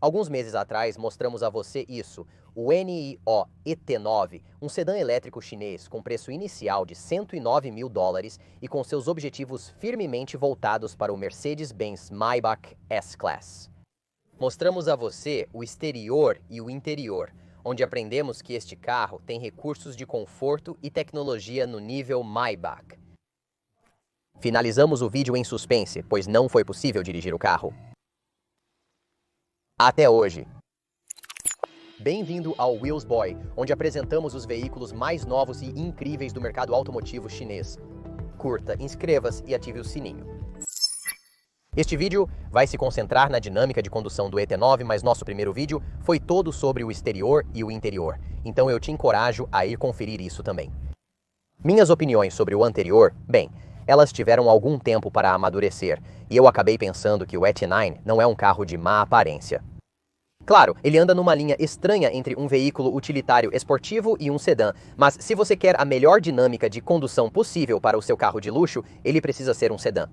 Alguns meses atrás mostramos a você isso, o NIO ET9, um sedã elétrico chinês com preço inicial de US$109 mil e com seus objetivos firmemente voltados para o Mercedes-Benz Maybach S-Class. Mostramos a você o exterior e o interior, onde aprendemos que este carro tem recursos de conforto e tecnologia no nível Maybach. Finalizamos o vídeo em suspense, pois não foi possível dirigir o carro. Até hoje. Bem-vindo ao Wheels Boy, onde apresentamos os veículos mais novos e incríveis do mercado automotivo chinês. Curta, inscreva-se e ative o sininho. Este vídeo vai se concentrar na dinâmica de condução do ET9, mas nosso primeiro vídeo foi todo sobre o exterior e o interior, então eu te encorajo a ir conferir isso também. Minhas opiniões sobre o anterior, bem, elas tiveram algum tempo para amadurecer, e eu acabei pensando que o ET9 não é um carro de má aparência. Claro, ele anda numa linha estranha entre um veículo utilitário esportivo e um sedã, mas se você quer a melhor dinâmica de condução possível para o seu carro de luxo, ele precisa ser um sedã.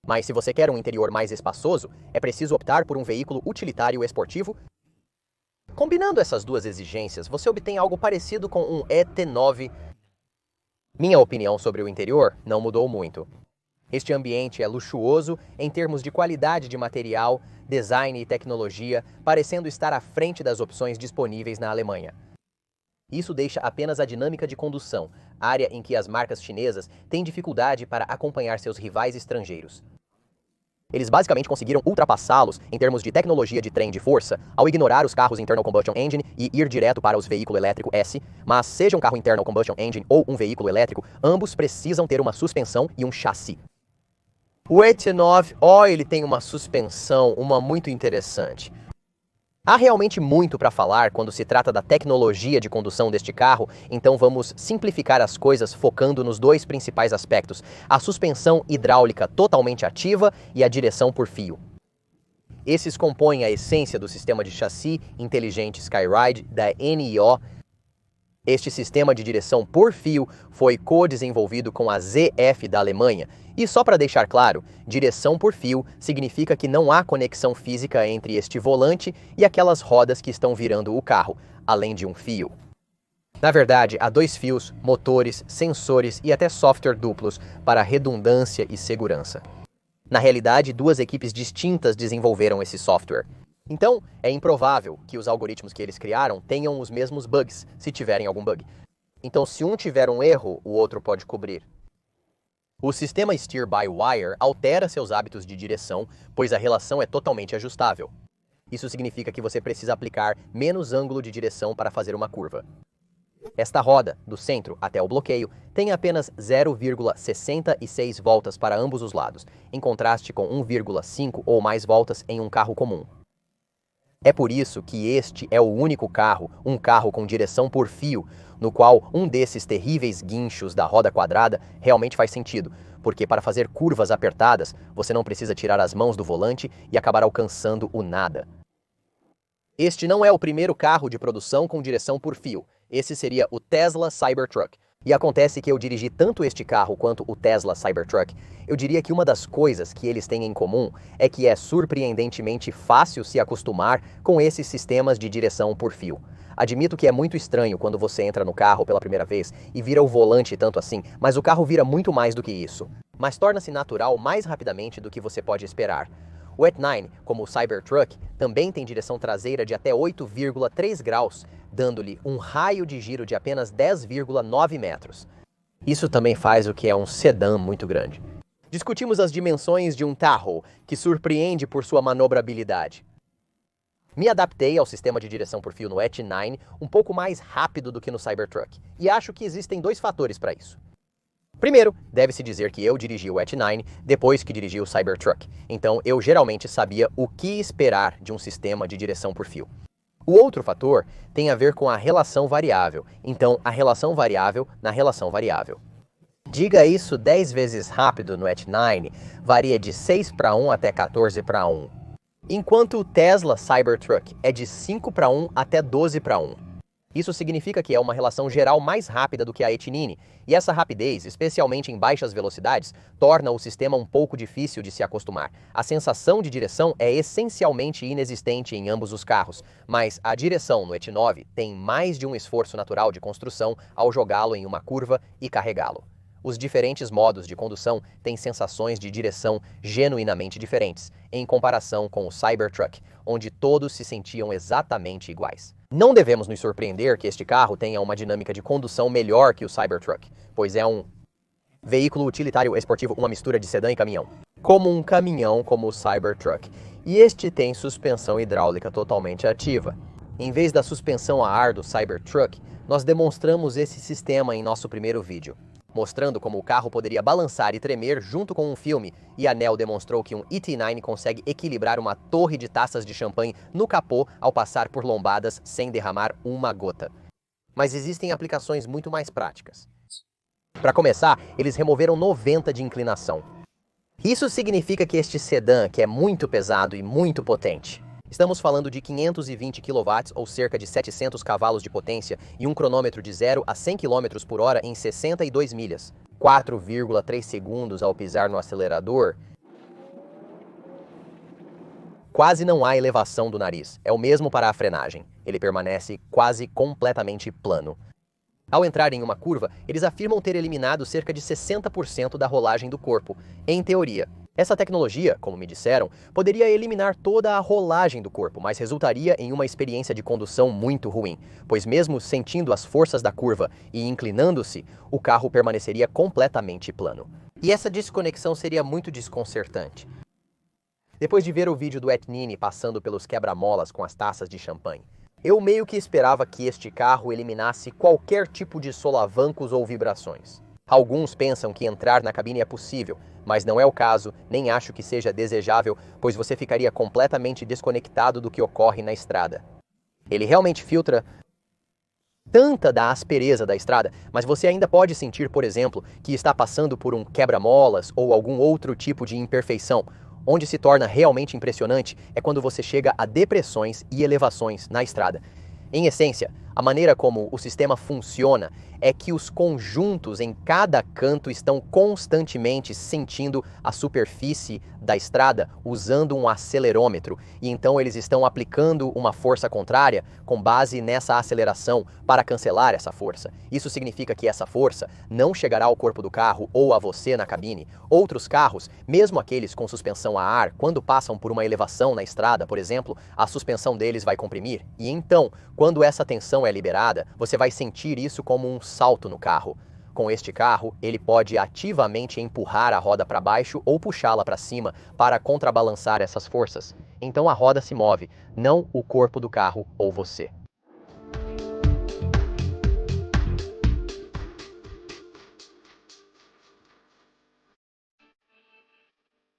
Mas se você quer um interior mais espaçoso, é preciso optar por um veículo utilitário esportivo. Combinando essas duas exigências, você obtém algo parecido com um ET9. Minha opinião sobre o interior não mudou muito. Este ambiente é luxuoso em termos de qualidade de material, design e tecnologia, parecendo estar à frente das opções disponíveis na Alemanha. Isso deixa apenas a dinâmica de condução, área em que as marcas chinesas têm dificuldade para acompanhar seus rivais estrangeiros. Eles basicamente conseguiram ultrapassá-los em termos de tecnologia de trem de força ao ignorar os carros internal combustion engine e ir direto para os veículos elétrico S, mas seja um carro internal combustion engine ou um veículo elétrico, ambos precisam ter uma suspensão e um chassi. O ET9, ele tem uma suspensão, uma muito interessante. Há realmente muito para falar quando se trata da tecnologia de condução deste carro, então vamos simplificar as coisas focando nos dois principais aspectos, a suspensão hidráulica totalmente ativa e a direção por fio. Esses compõem a essência do sistema de chassi inteligente Skyride da NIO. Este sistema de direção por fio foi co-desenvolvido com a ZF da Alemanha. E só para deixar claro, direção por fio significa que não há conexão física entre este volante e aquelas rodas que estão virando o carro, além de um fio. Na verdade, há dois fios, motores, sensores e até software duplos para redundância e segurança. Na realidade, duas equipes distintas desenvolveram esse software. Então, é improvável que os algoritmos que eles criaram tenham os mesmos bugs, se tiverem algum bug. Então, se um tiver um erro, o outro pode cobrir. O sistema Steer-by-Wire altera seus hábitos de direção, pois a relação é totalmente ajustável. Isso significa que você precisa aplicar menos ângulo de direção para fazer uma curva. Esta roda, do centro até o bloqueio, tem apenas 0,66 voltas para ambos os lados, em contraste com 1,5 ou mais voltas em um carro comum. É por isso que este é o único carro, um carro com direção por fio, no qual um desses terríveis guinchos da roda quadrada realmente faz sentido, porque para fazer curvas apertadas, você não precisa tirar as mãos do volante e acabar alcançando o nada. Este não é o primeiro carro de produção com direção por fio, esse seria o Tesla Cybertruck. E acontece que eu dirigi tanto este carro quanto o Tesla Cybertruck, eu diria que uma das coisas que eles têm em comum é que é surpreendentemente fácil se acostumar com esses sistemas de direção por fio. Admito que é muito estranho quando você entra no carro pela primeira vez e vira o volante tanto assim, mas o carro vira muito mais do que isso. Mas torna-se natural mais rapidamente do que você pode esperar. O ET9, como o Cybertruck, também tem direção traseira de até 8,3 graus, dando-lhe um raio de giro de apenas 10,9 metros. Isso também faz o que é um sedã muito grande. Discutimos as dimensões de um Tahoe, que surpreende por sua manobrabilidade. Me adaptei ao sistema de direção por fio no ET9 um pouco mais rápido do que no Cybertruck, e acho que existem dois fatores para isso. Primeiro, deve-se dizer que eu dirigi o ET9 depois que dirigi o Cybertruck, então eu geralmente sabia o que esperar de um sistema de direção por fio. O outro fator tem a ver com a relação variável, então a relação variável na relação variável. Diga isso 10 vezes rápido no ET9, varia de 6:1 até 14:1. Enquanto o Tesla Cybertruck é de 5:1 até 12:1. Isso significa que é uma relação geral mais rápida do que a etnine, e essa rapidez, especialmente em baixas velocidades, torna o sistema um pouco difícil de se acostumar. A sensação de direção é essencialmente inexistente em ambos os carros, mas a direção no ET9 tem mais de um esforço natural de construção ao jogá-lo em uma curva e carregá-lo. Os diferentes modos de condução têm sensações de direção genuinamente diferentes, em comparação com o Cybertruck, onde todos se sentiam exatamente iguais. Não devemos nos surpreender que este carro tenha uma dinâmica de condução melhor que o Cybertruck, pois é um veículo utilitário esportivo, uma mistura de sedã e caminhão. Como um caminhão como o Cybertruck, e este tem suspensão hidráulica totalmente ativa. Em vez da suspensão a ar do Cybertruck, nós demonstramos esse sistema em nosso primeiro vídeo, mostrando como o carro poderia balançar e tremer junto com um filme, e a Nel demonstrou que um ET9 consegue equilibrar uma torre de taças de champanhe no capô ao passar por lombadas sem derramar uma gota. Mas existem aplicações muito mais práticas. Para começar, eles removeram 90 de inclinação. Isso significa que este sedã, que é muito pesado e muito potente, estamos falando de 520 kW ou cerca de 700 cavalos de potência e um cronômetro de 0 a 100 km por hora em 62 milhas. 4,3 segundos ao pisar no acelerador. Quase não há elevação do nariz. É o mesmo para a frenagem. Ele permanece quase completamente plano. Ao entrar em uma curva, eles afirmam ter eliminado cerca de 60% da rolagem do corpo, em teoria. Essa tecnologia, como me disseram, poderia eliminar toda a rolagem do corpo, mas resultaria em uma experiência de condução muito ruim, pois mesmo sentindo as forças da curva e inclinando-se, o carro permaneceria completamente plano. E essa desconexão seria muito desconcertante. Depois de ver o vídeo do etnine passando pelos quebra-molas com as taças de champanhe, eu meio que esperava que este carro eliminasse qualquer tipo de solavancos ou vibrações. Alguns pensam que entrar na cabine é possível, mas não é o caso, nem acho que seja desejável, pois você ficaria completamente desconectado do que ocorre na estrada. Ele realmente filtra tanta da aspereza da estrada, mas você ainda pode sentir, por exemplo, que está passando por um quebra-molas ou algum outro tipo de imperfeição. Onde se torna realmente impressionante é quando você chega a depressões e elevações na estrada. Em essência, a maneira como o sistema funciona é que os conjuntos em cada canto estão constantemente sentindo a superfície da estrada usando um acelerômetro, e então eles estão aplicando uma força contrária com base nessa aceleração para cancelar essa força. Isso significa que essa força não chegará ao corpo do carro ou a você na cabine. Outros carros, mesmo aqueles com suspensão a ar, quando passam por uma elevação na estrada, por exemplo, a suspensão deles vai comprimir, e então, quando essa tensão é liberada, você vai sentir isso como um salto no carro. Com este carro, ele pode ativamente empurrar a roda para baixo ou puxá-la para cima para contrabalançar essas forças. Então a roda se move, não o corpo do carro ou você.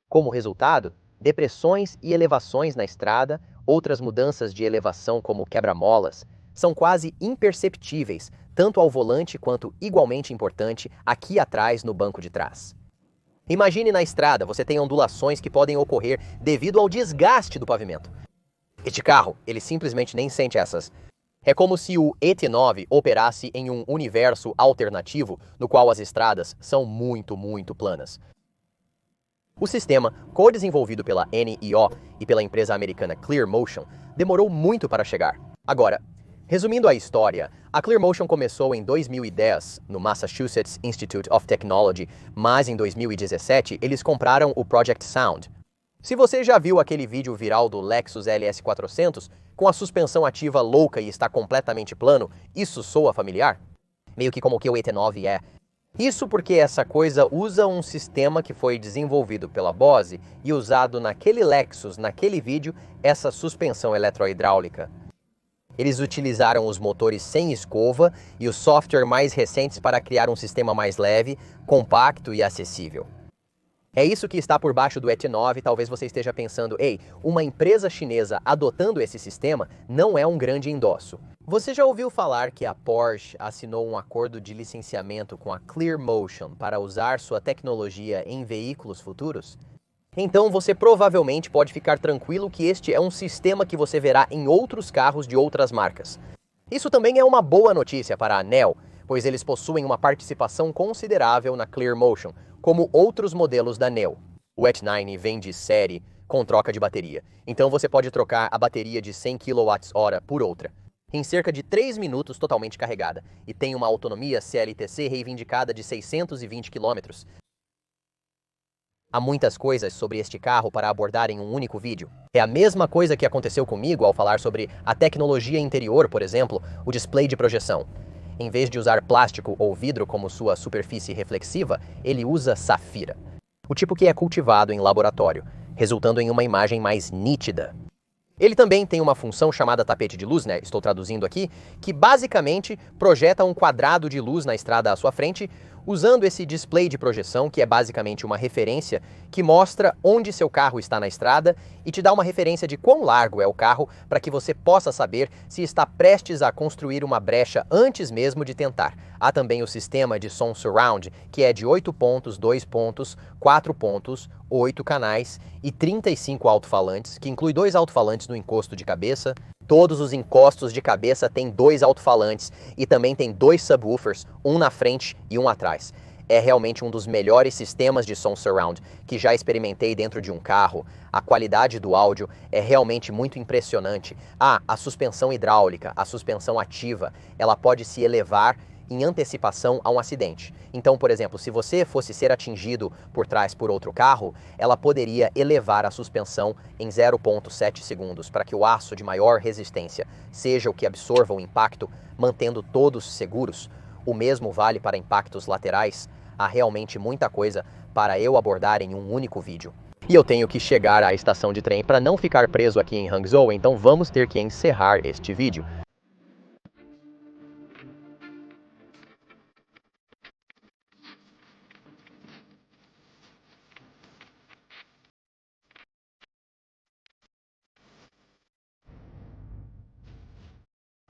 Como resultado, depressões e elevações na estrada, outras mudanças de elevação como quebra-molas, são quase imperceptíveis, tanto ao volante quanto, igualmente importante, aqui atrás no banco de trás. Imagine na estrada, você tem ondulações que podem ocorrer devido ao desgaste do pavimento. Este carro, ele simplesmente nem sente essas. É como se o ET9 operasse em um universo alternativo no qual as estradas são muito planas. O sistema, co-desenvolvido pela NIO e pela empresa americana ClearMotion, demorou muito para chegar. Agora, resumindo a história, a ClearMotion começou em 2010 no Massachusetts Institute of Technology, mas em 2017 eles compraram o Project Sound. Se você já viu aquele vídeo viral do Lexus LS400 com a suspensão ativa louca e está completamente plano, isso soa familiar? Meio que como que o ET9 é. Isso porque essa coisa usa um sistema que foi desenvolvido pela Bose e usado naquele Lexus, naquele vídeo, essa suspensão eletrohidráulica. Eles utilizaram os motores sem escova e o software mais recentes para criar um sistema mais leve, compacto e acessível. É isso que está por baixo do ET9, talvez você esteja pensando, ei, uma empresa chinesa adotando esse sistema não é um grande endosso. Você já ouviu falar que a Porsche assinou um acordo de licenciamento com a ClearMotion para usar sua tecnologia em veículos futuros? Então você provavelmente pode ficar tranquilo que este é um sistema que você verá em outros carros de outras marcas. Isso também é uma boa notícia para a NEO, pois eles possuem uma participação considerável na ClearMotion, como outros modelos da NEO. O ET9 vem de série com troca de bateria, então você pode trocar a bateria de 100 kWh por outra, em cerca de 3 minutos totalmente carregada, e tem uma autonomia CLTC reivindicada de 620 km. Há muitas coisas sobre este carro para abordar em um único vídeo. É a mesma coisa que aconteceu comigo ao falar sobre a tecnologia interior, por exemplo, o display de projeção. Em vez de usar plástico ou vidro como sua superfície reflexiva, ele usa safira, o tipo que é cultivado em laboratório, resultando em uma imagem mais nítida. Ele também tem uma função chamada tapete de luz, né? Estou traduzindo aqui, que basicamente projeta um quadrado de luz na estrada à sua frente, usando esse display de projeção, que é basicamente uma referência que mostra onde seu carro está na estrada e te dá uma referência de quão largo é o carro para que você possa saber se está prestes a construir uma brecha antes mesmo de tentar. Há também o sistema de som surround, que é de 8 pontos, 2 pontos, 4 pontos, 8 canais e 35 alto-falantes, que inclui 2 alto-falantes no encosto de cabeça. Todos os encostos de cabeça têm 2 alto-falantes e também tem 2 subwoofers, um na frente e um atrás. É realmente um dos melhores sistemas de som surround que já experimentei dentro de um carro. A qualidade do áudio é realmente muito impressionante. A suspensão hidráulica, a suspensão ativa, ela pode se elevar em antecipação a um acidente. Então, por exemplo, se você fosse ser atingido por trás por outro carro, ela poderia elevar a suspensão em 0,7 segundos para que o aço de maior resistência seja o que absorva o impacto, mantendo todos seguros. O mesmo vale para impactos laterais. Há realmente muita coisa para eu abordar em um único vídeo. E eu tenho que chegar à estação de trem para não ficar preso aqui em Hangzhou, então vamos ter que encerrar este vídeo.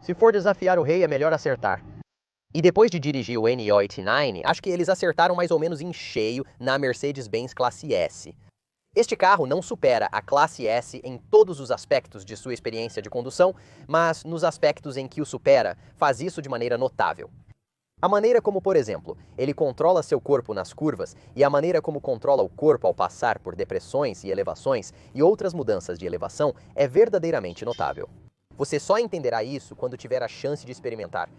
Se for desafiar o rei, é melhor acertar. E depois de dirigir o NIO 89, acho que eles acertaram mais ou menos em cheio na Mercedes-Benz Classe S. Este carro não supera a Classe S em todos os aspectos de sua experiência de condução, mas nos aspectos em que o supera, faz isso de maneira notável. A maneira como, por exemplo, ele controla seu corpo nas curvas e a maneira como controla o corpo ao passar por depressões e elevações e outras mudanças de elevação é verdadeiramente notável. Você só entenderá isso quando tiver a chance de experimentar.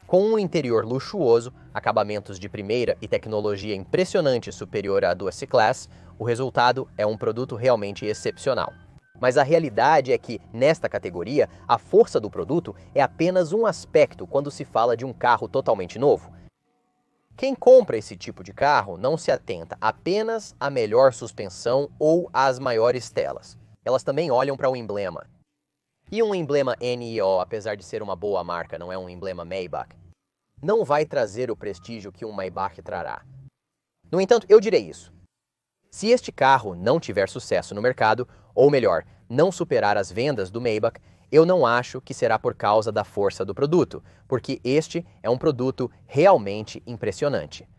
Com um interior luxuoso, acabamentos de primeira e tecnologia impressionante superior à do C-Class, o resultado é um produto realmente excepcional. Mas a realidade é que, nesta categoria, a força do produto é apenas um aspecto quando se fala de um carro totalmente novo. Quem compra esse tipo de carro não se atenta apenas à melhor suspensão ou às maiores telas. Elas também olham para o emblema. E um emblema NIO, apesar de ser uma boa marca, não é um emblema Maybach, não vai trazer o prestígio que um Maybach trará. No entanto, eu direi isso. Se este carro não tiver sucesso no mercado, ou melhor, não superar as vendas do Maybach, eu não acho que será por causa da força do produto, porque este é um produto realmente impressionante.